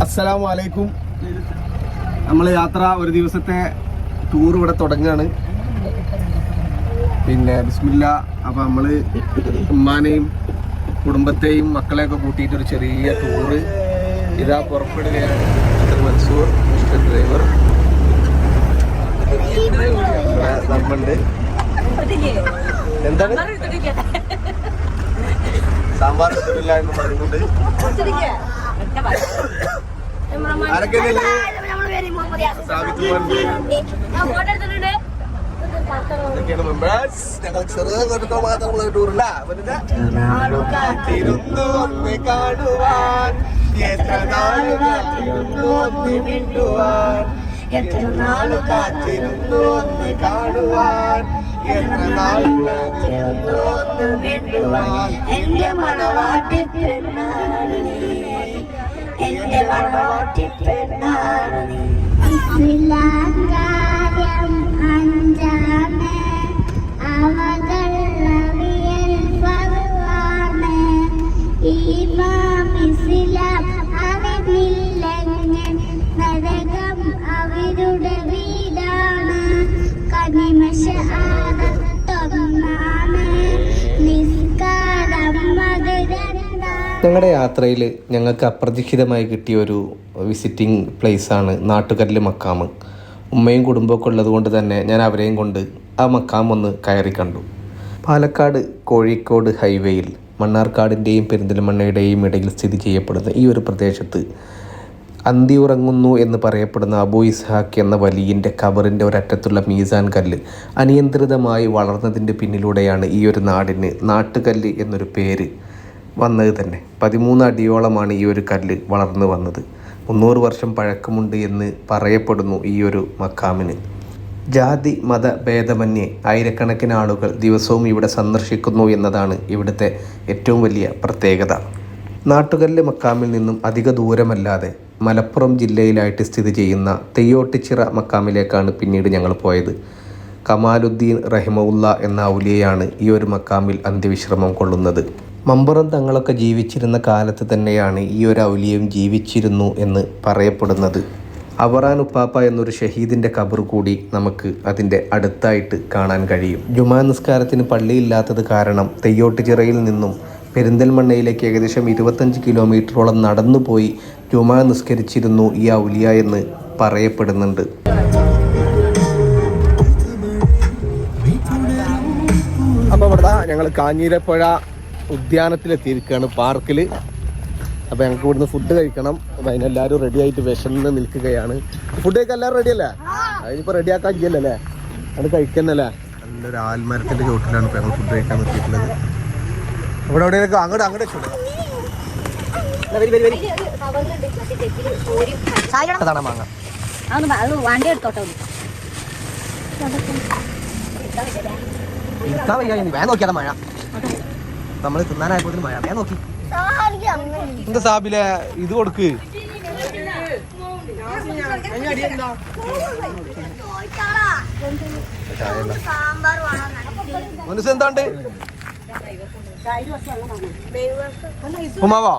അസ്സലാമു അലൈക്കും. നമ്മൾ യാത്ര ഒരു ദിവസത്തെ ടൂർ ഇവിടെ തുടങ്ങുകയാണ്. പിന്നെ ബിസ്മില്ല. അപ്പം നമ്മൾ ഉമ്മാനെയും കുടുംബത്തെയും മക്കളെയൊക്കെ കൂട്ടിയിട്ട് ഒരു ചെറിയ ടൂറ് ഇതാ പുറപ്പെടുകയാണ്. മിസ്റ്റർ മൻസൂർ, മിസ്റ്റർ ഡ്രൈവർ നമ്മളുണ്ട്. എന്താണ് സാമ്പാർ എടുത്തിട്ടില്ല എന്ന് പറഞ്ഞുകൊണ്ട് ആരൊക്കെ ഞങ്ങൾ ചെറുതായിട്ട് മാത്രമുള്ള ടൂറില്ല. കാത്തിരുന്നു ഒന്ന് കാണുവാൻ, എത്ര നാള് കാത്തിരുന്നു ഒന്ന് മിണ്ടുവാൻ, എത്ര നാള് കാത്തിരുന്നു ഒന്ന് കാണുവാൻ, എത്ര നാള് കാത്തിരുന്നു ഒന്ന് മിണ്ടുവാൻ. എന്റെ മണവാട്ടി പെണ്ണാണ് നീ, എന്റെ മണവാട്ടി പെണ്ണാണ് നീ. കാര്യം അഞ്ചാണ് അവകൾ അറിയൽ പതിവാണ്. ഈമാം ഇസ്ലാം അറിവില്ലെങ്കിൽ നരകം അവരുടെ വീടാണ്. കനിമ ശഹാദത്തൊന്നാണ്, നിസ്കാരം മകരണ്ടാണ്. ഞങ്ങളുടെ യാത്രയിൽ ഞങ്ങൾക്ക് അപ്രതീക്ഷിതമായി കിട്ടിയ ഒരു വിസിറ്റിംഗ് പ്ലേസാണ് നാട്ടുകല്ല് മക്കാമ്. ഉമ്മയും കുടുംബമൊക്കെ ഉള്ളത് കൊണ്ട് തന്നെ ഞാൻ അവരെയും കൊണ്ട് ആ മക്കാം ഒന്ന് കയറി കണ്ടു. പാലക്കാട് കോഴിക്കോട് ഹൈവേയിൽ മണ്ണാർക്കാടിൻ്റെയും പെരിന്തൽമണ്ണയുടെയും ഇടയിൽ സ്ഥിതി ചെയ്യപ്പെടുന്ന ഈ ഒരു പ്രദേശത്ത് അന്തി ഉറങ്ങുന്നു എന്ന് പറയപ്പെടുന്ന അബൂ ഇസ്ഹാഖ് എന്ന വലിയൻ്റെ ഖബറിൻ്റെ ഒരറ്റത്തുള്ള മീസാൻ കല്ല് അനിയന്ത്രിതമായി വളർന്നതിൻ്റെ പിന്നിലൂടെയാണ് ഈ ഒരു നാടിന് നാട്ടുകല്ല് എന്നൊരു പേര് വന്നത് തന്നെ. 13 അടിയോളമാണ് ഈ ഒരു കല്ല് വളർന്നു വന്നത്. 300 വർഷം പഴക്കമുണ്ട് എന്ന് പറയപ്പെടുന്നു ഈ ഒരു മക്കാമിന്. ജാതി മത ഭേദമന്യേ ആയിരക്കണക്കിന് ആളുകൾ ദിവസവും ഇവിടെ സന്ദർശിക്കുന്നു എന്നതാണ് ഇവിടുത്തെ ഏറ്റവും വലിയ പ്രത്യേകത. നാട്ടുകല്ല് മക്കാമിൽ നിന്നും അധിക ദൂരമല്ലാതെ മലപ്പുറം ജില്ലയിലായിട്ട് സ്ഥിതി ചെയ്യുന്ന തെയ്യോട്ടിച്ചിറ മക്കാമിലേക്കാണ് പിന്നീട് ഞങ്ങൾ പോയത്. കമാലുദ്ദീൻ റഹിമഉല്ല എന്ന ഔലിയയാണ് ഈ ഒരു മക്കാമിൽ അന്ത്യവിശ്രമം കൊള്ളുന്നത്. മമ്പുറം തങ്ങളൊക്കെ ജീവിച്ചിരുന്ന കാലത്ത് തന്നെയാണ് ഈ ഒരു ഔലിയയും ജീവിച്ചിരുന്നു എന്ന് പറയപ്പെടുന്നത്. അവറാൻ ഉപ്പാപ്പ എന്നൊരു ഷഹീദിൻ്റെ ഖബർ കൂടി നമുക്ക് അതിൻ്റെ അടുത്തായിട്ട് കാണാൻ കഴിയും. ജുമാ നിസ്കാരത്തിന് പള്ളിയില്ലാത്തത് കാരണം തെയ്യോട്ടുചിറയിൽ നിന്നും പെരിന്തൽമണ്ണയിലേക്ക് ഏകദേശം 25 കിലോമീറ്ററോളം നടന്നുപോയി ജുമാ നിസ്കരിച്ചിരുന്നു ഈ ഔലിയ എന്ന് പറയപ്പെടുന്നുണ്ട്. അപ്പോൾ ഇവിടെ ഞങ്ങൾ കാഞ്ഞിരപ്പുഴ ഉദ്യാനത്തിലെത്തിയിരിക്കുകയാണ്, പാർക്കിൽ. അപ്പോൾ ഞങ്ങൾക്ക് ഇവിടുന്ന് ഫുഡ് കഴിക്കണം. അപ്പോൾ അതിനെല്ലാവരും റെഡി ആയിട്ട് വിശന്ന് നിൽക്കുകയാണ്. ഫുഡ് കഴിക്കാൻ എല്ലാവരും റെഡിയല്ലേ? അതിനിപ്പോൾ റെഡിയാക്കാൻ ഇല്ലല്ലേ, അത് കഴിക്കുന്നല്ലേ. നല്ലൊരു ആൽമരത്തിൻ്റെ ചുവട്ടിലാണ് ഇപ്പോൾ ഞങ്ങൾ ഫുഡ് കഴിക്കാൻ നിർത്തിയിട്ടുള്ളത്. ഇവിടെ എവിടെയൊക്കെ അങ്ങോട്ട് അതാണ് മാങ്ങ. വേഗം നോക്കിയാ മഴ, നമ്മൾ തിന്നാനായപ്പോഴത്തേന് മഴ. വേഗം നോക്കി എന്താ സാബിലെ ഇത് കൊടുക്ക്. മനസ്സെന്താണ്ട് ഉമാവോ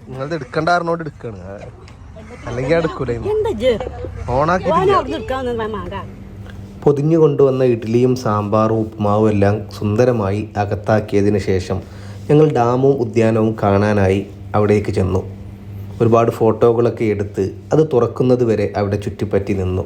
നിങ്ങളത് എടുക്കണ്ടാറിനോട് എടുക്കാണ്, അല്ലെങ്കിൽ എടുക്കൂല. ഓണാക്കി പൊതിഞ്ഞു കൊണ്ടുവന്ന ഇഡ്ഡലിയും സാമ്പാറും ഉപ്പുമാവും എല്ലാം സുന്ദരമായി അകത്താക്കിയതിന് ശേഷം ഞങ്ങൾ ഡാമും ഉദ്യാനവും കാണാനായി അവിടേക്ക് ചെന്നു. ഒരുപാട് ഫോട്ടോകളൊക്കെ എടുത്ത് അത് തുറക്കുന്നത് വരെ അവിടെ ചുറ്റിപ്പറ്റി നിന്നു.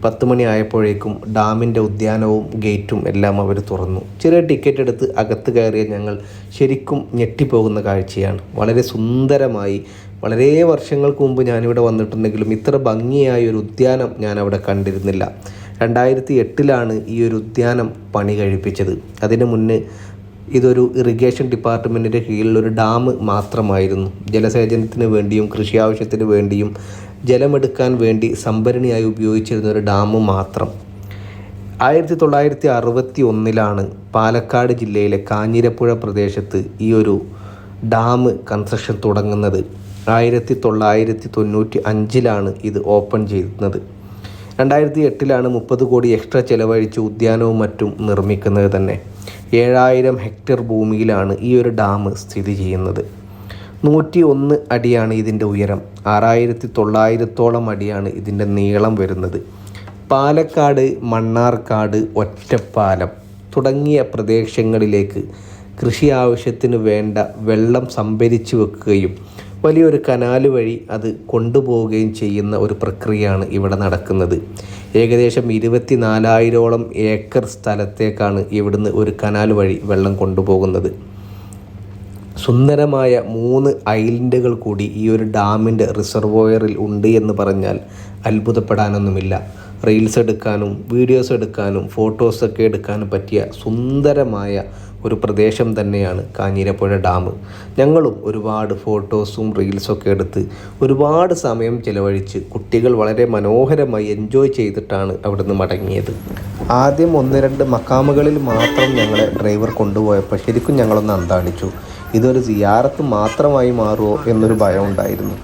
10 മണി ആയപ്പോഴേക്കും ഡാമിൻ്റെ ഉദ്യാനവും ഗേറ്റും എല്ലാം അവർ തുറന്നു. ചെറിയ ടിക്കറ്റ് എടുത്ത് അകത്ത് കയറിയ ഞങ്ങൾ ശരിക്കും ഞെട്ടിപ്പോകുന്ന കാഴ്ചയാണ്. വളരെ സുന്ദരമായി, വളരെ വർഷങ്ങൾക്ക് മുമ്പ് ഞാനിവിടെ വന്നിട്ടുണ്ടെങ്കിലും ഇത്ര ഭംഗിയായ ഒരു ഉദ്യാനം ഞാൻ അവിടെ കണ്ടിരുന്നില്ല. 2008 ഈ ഒരു ഉദ്യാനം പണി കഴിപ്പിച്ചത്. അതിന് മുന്നേ ഇതൊരു ഇറിഗേഷൻ ഡിപ്പാർട്ട്മെൻറ്റിൻ്റെ കീഴിലൊരു ഡാം മാത്രമായിരുന്നു. ജലസേചനത്തിന് വേണ്ടിയും കൃഷി ആവശ്യത്തിന് വേണ്ടിയും ജലമെടുക്കാൻ വേണ്ടി സംഭരണിയായി ഉപയോഗിച്ചിരുന്ന ഒരു ഡാം മാത്രം. 1961 പാലക്കാട് ജില്ലയിലെ കാഞ്ഞിരപ്പുഴ പ്രദേശത്ത് ഈ ഒരു ഡാം കൺസ്ട്രക്ഷൻ തുടങ്ങുന്നത്. 1995 ഇത് ഓപ്പൺ ചെയ്യുന്നത്. 2008 30 കോടി എക്സ്ട്രാ ചെലവഴിച്ച് ഉദ്യാനവും മറ്റും നിർമ്മിക്കുന്നത് തന്നെ. 7000 ഹെക്ടർ ഭൂമിയിലാണ് ഈ ഒരു ഡാം സ്ഥിതി ചെയ്യുന്നത്. 101 അടിയാണ് ഇതിൻ്റെ ഉയരം. 6900 അടിയാണ് ഇതിൻ്റെ നീളം വരുന്നത്. പാലക്കാട്, മണ്ണാർക്കാട്, ഒറ്റപ്പാലം തുടങ്ങിയ പ്രദേശങ്ങളിലേക്ക് കൃഷി ആവശ്യത്തിന് വേണ്ട വെള്ളം സംഭരിച്ചു വെക്കുകയും വലിയൊരു കനാല് വഴി അത് കൊണ്ടുപോവുകയും ചെയ്യുന്ന ഒരു പ്രക്രിയയാണ് ഇവിടെ നടക്കുന്നത്. ഏകദേശം 24,000 ഏക്കർ സ്ഥലത്തേക്കാണ് ഇവിടുന്ന് ഒരു കനാൽ വഴി വെള്ളം കൊണ്ടുപോകുന്നത്. സുന്ദരമായ 3 ഐലൻഡുകൾ കൂടി ഈ ഒരു ഡാമിൻ്റെ റിസർവോയറിൽ ഉണ്ട് എന്ന് പറഞ്ഞാൽ അത്ഭുതപ്പെടാനൊന്നുമില്ല. റീൽസ് എടുക്കാനും വീഡിയോസ് എടുക്കാനും ഫോട്ടോസൊക്കെ എടുക്കാനും പറ്റിയ സുന്ദരമായ ഒരു പ്രദേശം തന്നെയാണ് കാഞ്ഞിരപ്പുഴ ഡാം. ഞങ്ങളും ഒരുപാട് ഫോട്ടോസും റീൽസൊക്കെ എടുത്ത് ഒരുപാട് സമയം ചിലവഴിച്ച് കുട്ടികൾ വളരെ മനോഹരമായി എൻജോയ് ചെയ്തിട്ടാണ് അവിടുന്ന് മടങ്ങിയത്. ആദ്യം 1-2 മക്കാമുകളിൽ മാത്രം ഞങ്ങളെ ഡ്രൈവർ കൊണ്ടുപോയപ്പോൾ ശരിക്കും ഞങ്ങളൊന്ന് അന്താളിച്ചു. ഇതൊരു സിയാറത്ത് മാത്രമായി മാറുമോ എന്നൊരു ഭയം ഉണ്ടായിരുന്നു.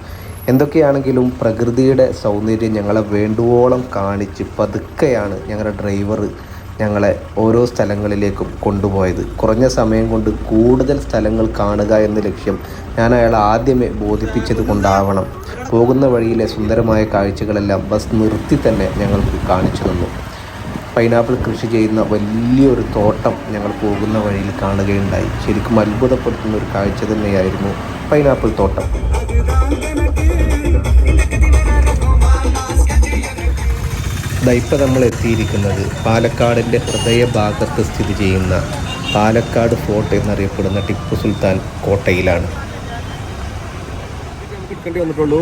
എന്തൊക്കെയാണെങ്കിലും പ്രകൃതിയുടെ സൗന്ദര്യം ഞങ്ങളെ വേണ്ടുവോളം കാണിച്ച് പതുക്കെയാണ് ഞങ്ങളുടെ ഡ്രൈവർ ഞങ്ങളെ ഓരോ സ്ഥലങ്ങളിലേക്കും കൊണ്ടുപോയത്. കുറഞ്ഞ സമയം കൊണ്ട് കൂടുതൽ സ്ഥലങ്ങൾ കാണുക എന്ന ലക്ഷ്യം ഞാൻ അയാളെ ആദ്യമേ ബോധിപ്പിച്ചത് കൊണ്ടാവണം പോകുന്ന വഴിയിലെ സുന്ദരമായ കാഴ്ചകളെല്ലാം ബസ് നിർത്തി തന്നെ ഞങ്ങൾക്ക് കാണിച്ചു തന്നു. പൈനാപ്പിൾ കൃഷി ചെയ്യുന്ന വലിയൊരു തോട്ടം ഞങ്ങൾ പോകുന്ന വഴിയിൽ കാണുകയുണ്ടായി. ശരിക്കും അത്ഭുതപ്പെടുത്തുന്ന ഒരു കാഴ്ച തന്നെയായിരുന്നു പൈനാപ്പിൾ തോട്ടം. ഇപ്പം നമ്മൾ എത്തിയിരിക്കുന്നത് പാലക്കാടിൻ്റെ ഹൃദയഭാഗത്ത് സ്ഥിതി ചെയ്യുന്ന പാലക്കാട് ഫോർട്ട് എന്നറിയപ്പെടുന്ന ടിപ്പു സുൽത്താൻ കോട്ടയിലാണ്. എടുക്കേണ്ടി വന്നിട്ടുള്ളൂ.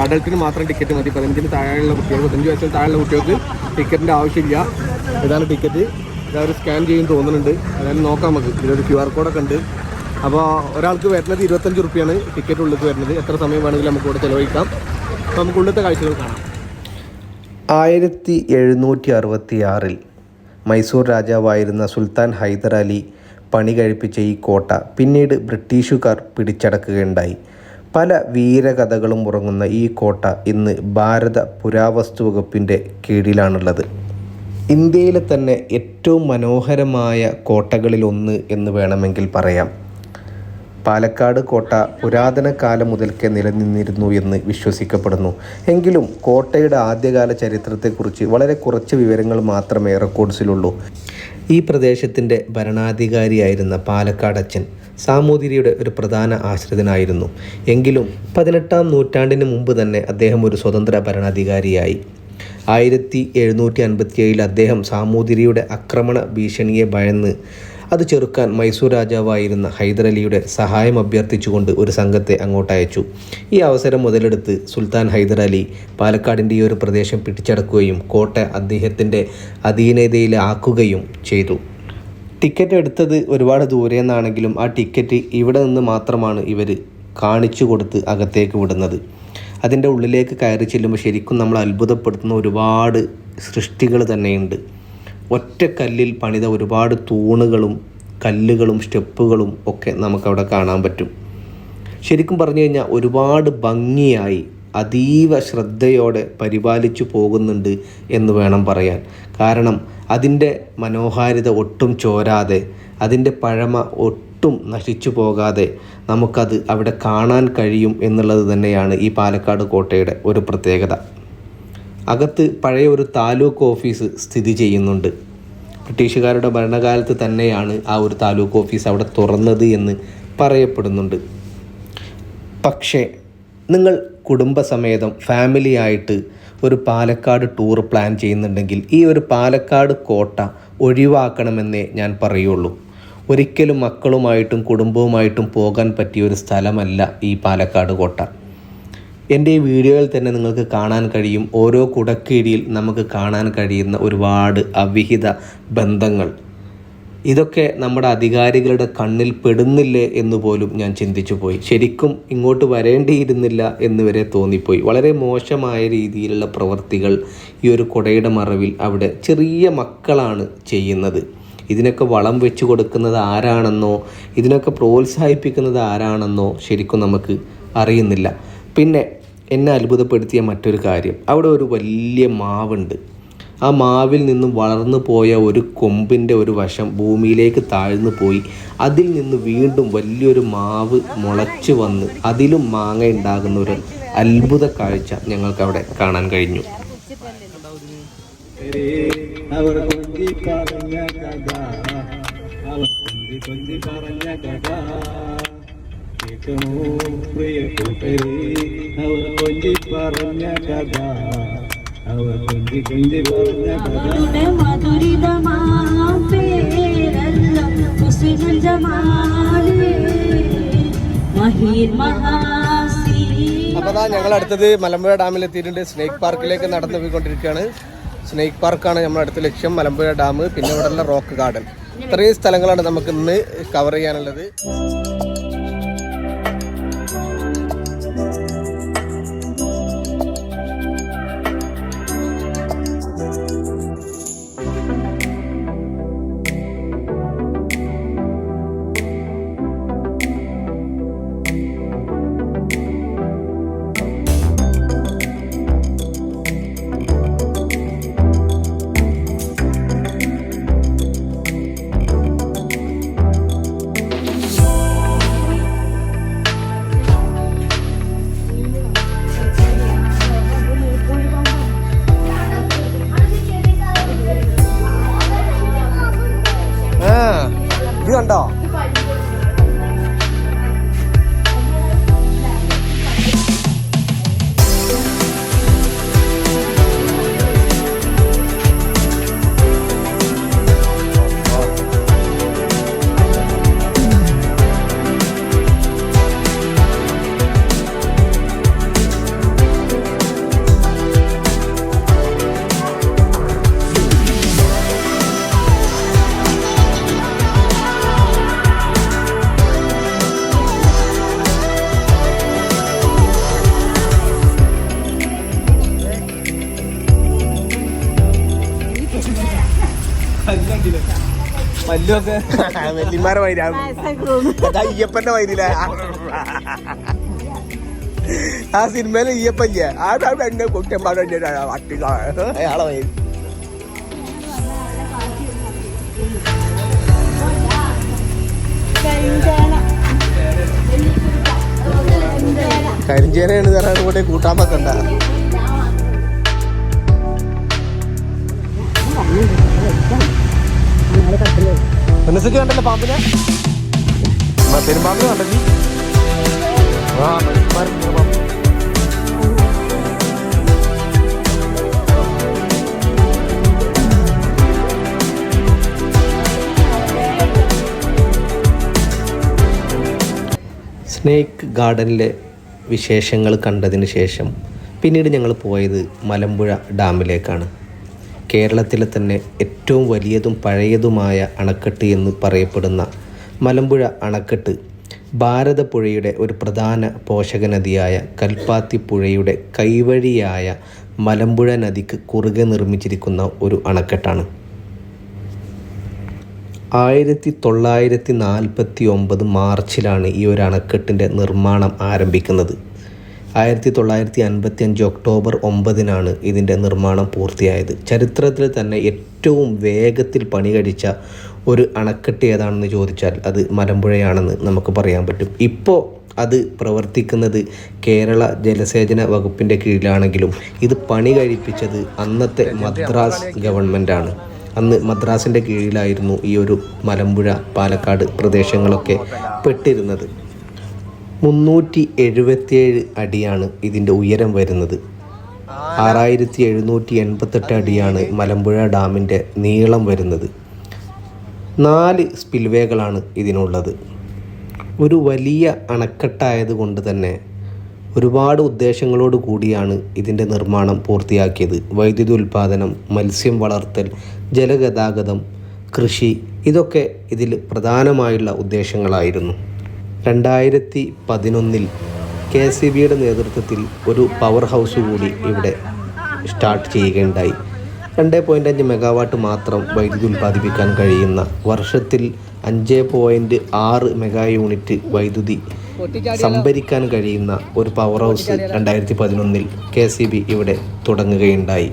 അഡൽട്ടിന് മാത്രം ടിക്കറ്റ് മതി. 15 താഴെയുള്ള കുട്ടികൾ, 15 വയസ്സിന് താഴെയുള്ള കുട്ടികൾക്ക് ടിക്കറ്റിൻ്റെ ആവശ്യമില്ല. ഇതാണ് ടിക്കറ്റ്. ഇതൊരു സ്കാൻ ചെയ്യും തോന്നുന്നുണ്ട്. അതായത് നോക്കാം നമുക്ക്. ഇതിലൊരു QR കോഡൊക്കെ ഉണ്ട്. അപ്പോൾ ഒരാൾക്ക് വരുന്നത് 25 റുപ്യാണ് ടിക്കറ്റ് ഉള്ളിൽ വരുന്നത്. എത്ര സമയം വേണമെങ്കിലും നമുക്ക് ഇവിടെ ചിലവഴിക്കാം. അപ്പോൾ നമുക്ക് ഉള്ളിലത്തെ കാഴ്ചകൾ കാണാം. 1766 മൈസൂർ രാജാവായിരുന്ന സുൽത്താൻ ഹൈദർ അലി പണി കഴിപ്പിച്ച ഈ കോട്ട പിന്നീട് ബ്രിട്ടീഷുകാർ പിടിച്ചടക്കുകയുണ്ടായി. പല വീരകഥകളും ഉറങ്ങുന്ന ഈ കോട്ട ഇന്ന് ഭാരത പുരാവസ്തു വകുപ്പിൻ്റെ കീഴിലാണുള്ളത്. ഇന്ത്യയിലെ തന്നെ ഏറ്റവും മനോഹരമായ കോട്ടകളിലൊന്ന് എന്ന് വേണമെങ്കിൽ പറയാം. പാലക്കാട് കോട്ട പുരാതന കാലം മുതൽക്കേ നിലനിന്നിരുന്നു എന്ന് വിശ്വസിക്കപ്പെടുന്നു. എങ്കിലും കോട്ടയുടെ ആദ്യകാല ചരിത്രത്തെക്കുറിച്ച് വളരെ കുറച്ച് വിവരങ്ങൾ മാത്രമേ റെക്കോർഡ്സിലുള്ളൂ. ഈ പ്രദേശത്തിൻ്റെ ഭരണാധികാരിയായിരുന്ന പാലക്കാടച്ചൻ സാമൂതിരിയുടെ ഒരു പ്രധാന ആശ്രിതനായിരുന്നു. എങ്കിലും 18-ാം നൂറ്റാണ്ടിന് മുമ്പ് തന്നെ അദ്ദേഹം ഒരു സ്വതന്ത്ര ഭരണാധികാരിയായി. 1757 അദ്ദേഹം സാമൂതിരിയുടെ ആക്രമണ ഭീഷണിയെ ഭയന്ന് അത് ചെറുക്കാൻ മൈസൂർ രാജാവായിരുന്ന ഹൈദർ അലിയുടെ സഹായം അഭ്യർത്ഥിച്ചുകൊണ്ട് ഒരു സംഘത്തെ അങ്ങോട്ട് അയച്ചു. ഈ അവസരം മുതലെടുത്ത് സുൽത്താൻ ഹൈദർ അലി പാലക്കാടിൻ്റെ ഈ ഒരു പ്രദേശം പിടിച്ചടക്കുകയും കോട്ട അദ്ദേഹത്തിൻ്റെ അധീനതയിലാക്കുകയും ചെയ്തു. ടിക്കറ്റ് എടുത്തത് ഒരുപാട് ദൂരെ നിന്നാണെങ്കിലും ആ ടിക്കറ്റ് ഇവിടെ നിന്ന് മാത്രമാണ് ഇവർ കാണിച്ചു കൊടുത്ത് അകത്തേക്ക് വിടുന്നത്. അതിൻ്റെ ഉള്ളിലേക്ക് കയറി ചെല്ലുമ്പോൾ ശരിക്കും നമ്മൾ അത്ഭുതപ്പെടുത്തുന്ന ഒരുപാട് സൃഷ്ടികൾ തന്നെയുണ്ട്. ഒറ്റക്കല്ലിൽ പണിത ഒരുപാട് തൂണുകളും കല്ലുകളും സ്റ്റെപ്പുകളും ഒക്കെ നമുക്കവിടെ കാണാൻ പറ്റും. ശരിക്കും പറഞ്ഞു കഴിഞ്ഞാൽ ഒരുപാട് ഭംഗിയായി അതീവ ശ്രദ്ധയോടെ പരിപാലിച്ചു പോകുന്നുണ്ട് എന്ന് വേണം പറയാൻ. കാരണം അതിൻ്റെ മനോഹാരിത ഒട്ടും ചോരാതെ, അതിൻ്റെ പഴമ ഒട്ടും നശിച്ചു പോകാതെ നമുക്കത് അവിടെ കാണാൻ കഴിയും എന്നുള്ളത് തന്നെയാണ് ഈ പാലക്കാട് കോട്ടയുടെ ഒരു പ്രത്യേകത. അകത്ത് പഴയ ഒരു താലൂക്ക് ഓഫീസ് സ്ഥിതി ചെയ്യുന്നുണ്ട്. ബ്രിട്ടീഷുകാരുടെ ഭരണകാലത്ത് തന്നെയാണ് ആ ഒരു താലൂക്ക് ഓഫീസ് അവിടെ തുറന്നത് എന്ന് പറയപ്പെടുന്നുണ്ട്. പക്ഷേ നിങ്ങൾ കുടുംബസമേതം ഫാമിലി ആയിട്ട് ഒരു പാലക്കാട് ടൂർ പ്ലാൻ ചെയ്യുന്നുണ്ടെങ്കിൽ ഈ ഒരു പാലക്കാട് കോട്ട ഒഴിവാക്കണമെന്നേ ഞാൻ പറയുള്ളൂ. ഒരിക്കലും മക്കളുമായിട്ടും കുടുംബവുമായിട്ടും പോകാൻ പറ്റിയ ഒരു സ്ഥലമല്ല ഈ പാലക്കാട് കോട്ട. എൻ്റെ ഈ വീഡിയോയിൽ തന്നെ നിങ്ങൾക്ക് കാണാൻ കഴിയും, ഓരോ കുടക്കീഴിൽ നമുക്ക് കാണാൻ കഴിയുന്ന ഒരുപാട് അവിഹിത ബന്ധങ്ങൾ. ഇതൊക്കെ നമ്മുടെ അധികാരികളുടെ കണ്ണിൽ പെടുന്നില്ലേ എന്ന് പോലും ഞാൻ ചിന്തിച്ചു പോയി. ശരിക്കും ഇങ്ങോട്ട് വരേണ്ടിയിരുന്നില്ല എന്ന് വരെ തോന്നിപ്പോയി. വളരെ മോശമായ രീതിയിലുള്ള പ്രവൃത്തികൾ ഈ ഒരു കുടയുടെ മറവിൽ അവിടെ ചെറിയ മക്കളാണ് ചെയ്യുന്നത്. ഇതിനൊക്കെ വളം വെച്ച് കൊടുക്കുന്നത് ആരാണെന്നോ ഇതിനൊക്കെ പ്രോത്സാഹിപ്പിക്കുന്നത് ആരാണെന്നോ ശരിക്കും നമുക്ക് അറിയുന്നില്ല. പിന്നെ എന്നെ അത്ഭുതപ്പെടുത്തിയ മറ്റൊരു കാര്യം, അവിടെ ഒരു വലിയ മാവുണ്ട്. ആ മാവിൽ നിന്നും വളർന്നു പോയ ഒരു കൊമ്പിൻ്റെ ഒരു വശം ഭൂമിയിലേക്ക് താഴ്ന്നു പോയി അതിൽ നിന്ന് വീണ്ടും വലിയൊരു മാവ് മുളച്ചു വന്ന് അതിലും മാങ്ങ ഉണ്ടാകുന്ന ഒരു അത്ഭുത കാഴ്ച ഞങ്ങൾക്ക് അവിടെ കാണാൻ കഴിഞ്ഞു. അപ്പോൾ ഞങ്ങൾ അടുത്തത് മലമ്പുഴ ഡാമിൽ എത്തിയിട്ടുണ്ട്. സ്നേക്ക് പാർക്കിലേക്ക് നടന്നു പോയിക്കൊണ്ടിരിക്കുകയാണ്. സ്നേക്ക് പാർക്കാണ് നമ്മുടെ അടുത്ത ലക്ഷ്യം. മലമ്പുഴ ഡാം, പിന്നെ ഇവിടെയുള്ള റോക്ക് ഗാർഡൻ. ഇത്രയും സ്ഥലങ്ങളാണ് നമുക്ക് ഇന്ന് കവർ ചെയ്യാനുള്ളത്. ഇത് കണ്ടോ? വെല്ലിമാരെ അയ്യപ്പന്റെ വൈദ്യല ആ സിനിമയിലെ അയ്യപ്പയ്യ ആടെ കുറ്റമ്പാട് അയാളെ വൈദ്യ. കരിഞ്ചേനയാണ് തരാൻ കൂടെ കൂട്ടാൻ വെക്കണ്ട. മനസ്സൊക്കെ കണ്ടല്ലോ പാമ്പിനെ, പെരുമ്പാമ്പിനെ കണ്ടല്ലേ? ആ മനുഷ്യന്മാരും സ്നേക്ക് ഗാർഡനിലെ വിശേഷങ്ങൾ കണ്ടതിന് ശേഷം പിന്നീട് ഞങ്ങൾ പോയത് മലമ്പുഴ ഡാമിലേക്കാണ്. കേരളത്തിലെ തന്നെ ഏറ്റവും വലിയതും പഴയതുമായ അണക്കെട്ട് എന്ന് പറയപ്പെടുന്ന മലമ്പുഴ അണക്കെട്ട് ഭാരതപ്പുഴയുടെ ഒരു പ്രധാന പോഷക നദിയായ കൽപ്പാത്തി പുഴയുടെ കൈവഴിയായ മലമ്പുഴ നദിക്ക് കുറുകെ നിർമ്മിച്ചിരിക്കുന്ന ഒരു അണക്കെട്ടാണ്. 1949 മാർച്ചിലാണ് ഈ ഒരു അണക്കെട്ടിൻ്റെ നിർമ്മാണം ആരംഭിക്കുന്നത്. 1955 ഒക്ടോബർ 9 ഇതിൻ്റെ നിർമ്മാണം പൂർത്തിയായത്. ചരിത്രത്തിൽ തന്നെ ഏറ്റവും വേഗത്തിൽ പണി കഴിച്ച ഒരു അണക്കെട്ട് ഏതാണെന്ന് ചോദിച്ചാൽ അത് മലമ്പുഴയാണെന്ന് നമുക്ക് പറയാൻ പറ്റും. ഇപ്പോൾ അത് പ്രവർത്തിക്കുന്നത് കേരള ജലസേചന വകുപ്പിൻ്റെ കീഴിലാണെങ്കിലും ഇത് പണി കഴിപ്പിച്ചത് അന്നത്തെ മദ്രാസ് ഗവൺമെൻറ്റാണ്. അന്ന് മദ്രാസിൻ്റെ കീഴിലായിരുന്നു ഈ ഒരു മലമ്പുഴ പാലക്കാട് പ്രദേശങ്ങളൊക്കെ പെട്ടിരുന്നത്. 377 അടിയാണ് ഇതിൻ്റെ ഉയരം വരുന്നത്. 6788 അടിയാണ് മലമ്പുഴ ഡാമിൻ്റെ നീളം വരുന്നത്. 4 സ്പിൽവേകളാണ് ഇതിനുള്ളത്. ഒരു വലിയ അണക്കെട്ടായതുകൊണ്ട് തന്നെ ഒരുപാട് ഉദ്ദേശങ്ങളോട് കൂടിയാണ് ഇതിൻ്റെ നിർമ്മാണം പൂർത്തിയാക്കിയത്. വൈദ്യുതി ഉൽപ്പാദനം, മത്സ്യം വളർത്തൽ, ജലഗതാഗതം, കൃഷി, ഇതൊക്കെ ഇതിൽ പ്രധാനമായുള്ള ഉദ്ദേശങ്ങളായിരുന്നു. 2011 KCBയുടെ നേതൃത്വത്തിൽ ഒരു പവർ ഹൗസ് കൂടി ഇവിടെ സ്റ്റാർട്ട് ചെയ്യുകയുണ്ടായി. 2.5 മെഗാവാട്ട് മാത്രം വൈദ്യുതി ഉൽപ്പാദിപ്പിക്കാൻ കഴിയുന്ന, വർഷത്തിൽ 5.6 മെഗാ യൂണിറ്റ് വൈദ്യുതി സംഭരിക്കാൻ കഴിയുന്ന ഒരു പവർ ഹൗസ് 2011 KCB ഇവിടെ തുടങ്ങുകയുണ്ടായി.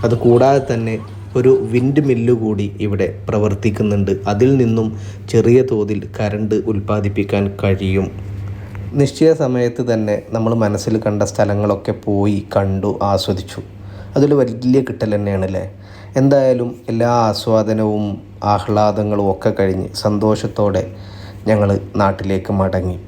അതുകൂടാതെ തന്നെ ഒരു വിൻഡ് മില്ല് കൂടി ഇവിടെ പ്രവർത്തിക്കുന്നുണ്ട്. അതിൽ നിന്നും ചെറിയ തോതിൽ കറണ്ട് ഉൽപ്പാദിപ്പിക്കാൻ കഴിയും. നിശ്ചയ സമയത്ത് തന്നെ നമ്മൾ മനസ്സിൽ കണ്ട സ്ഥലങ്ങളൊക്കെ പോയി കണ്ടു ആസ്വദിച്ചു. അതൊരു വലിയ കിട്ടൽ തന്നെയാണ് അല്ലേ? എന്തായാലും എല്ലാ ആസ്വാദനവും ആഹ്ലാദങ്ങളും ഒക്കെ കഴിഞ്ഞ് സന്തോഷത്തോടെ ഞങ്ങൾ നാട്ടിലേക്ക് മടങ്ങി.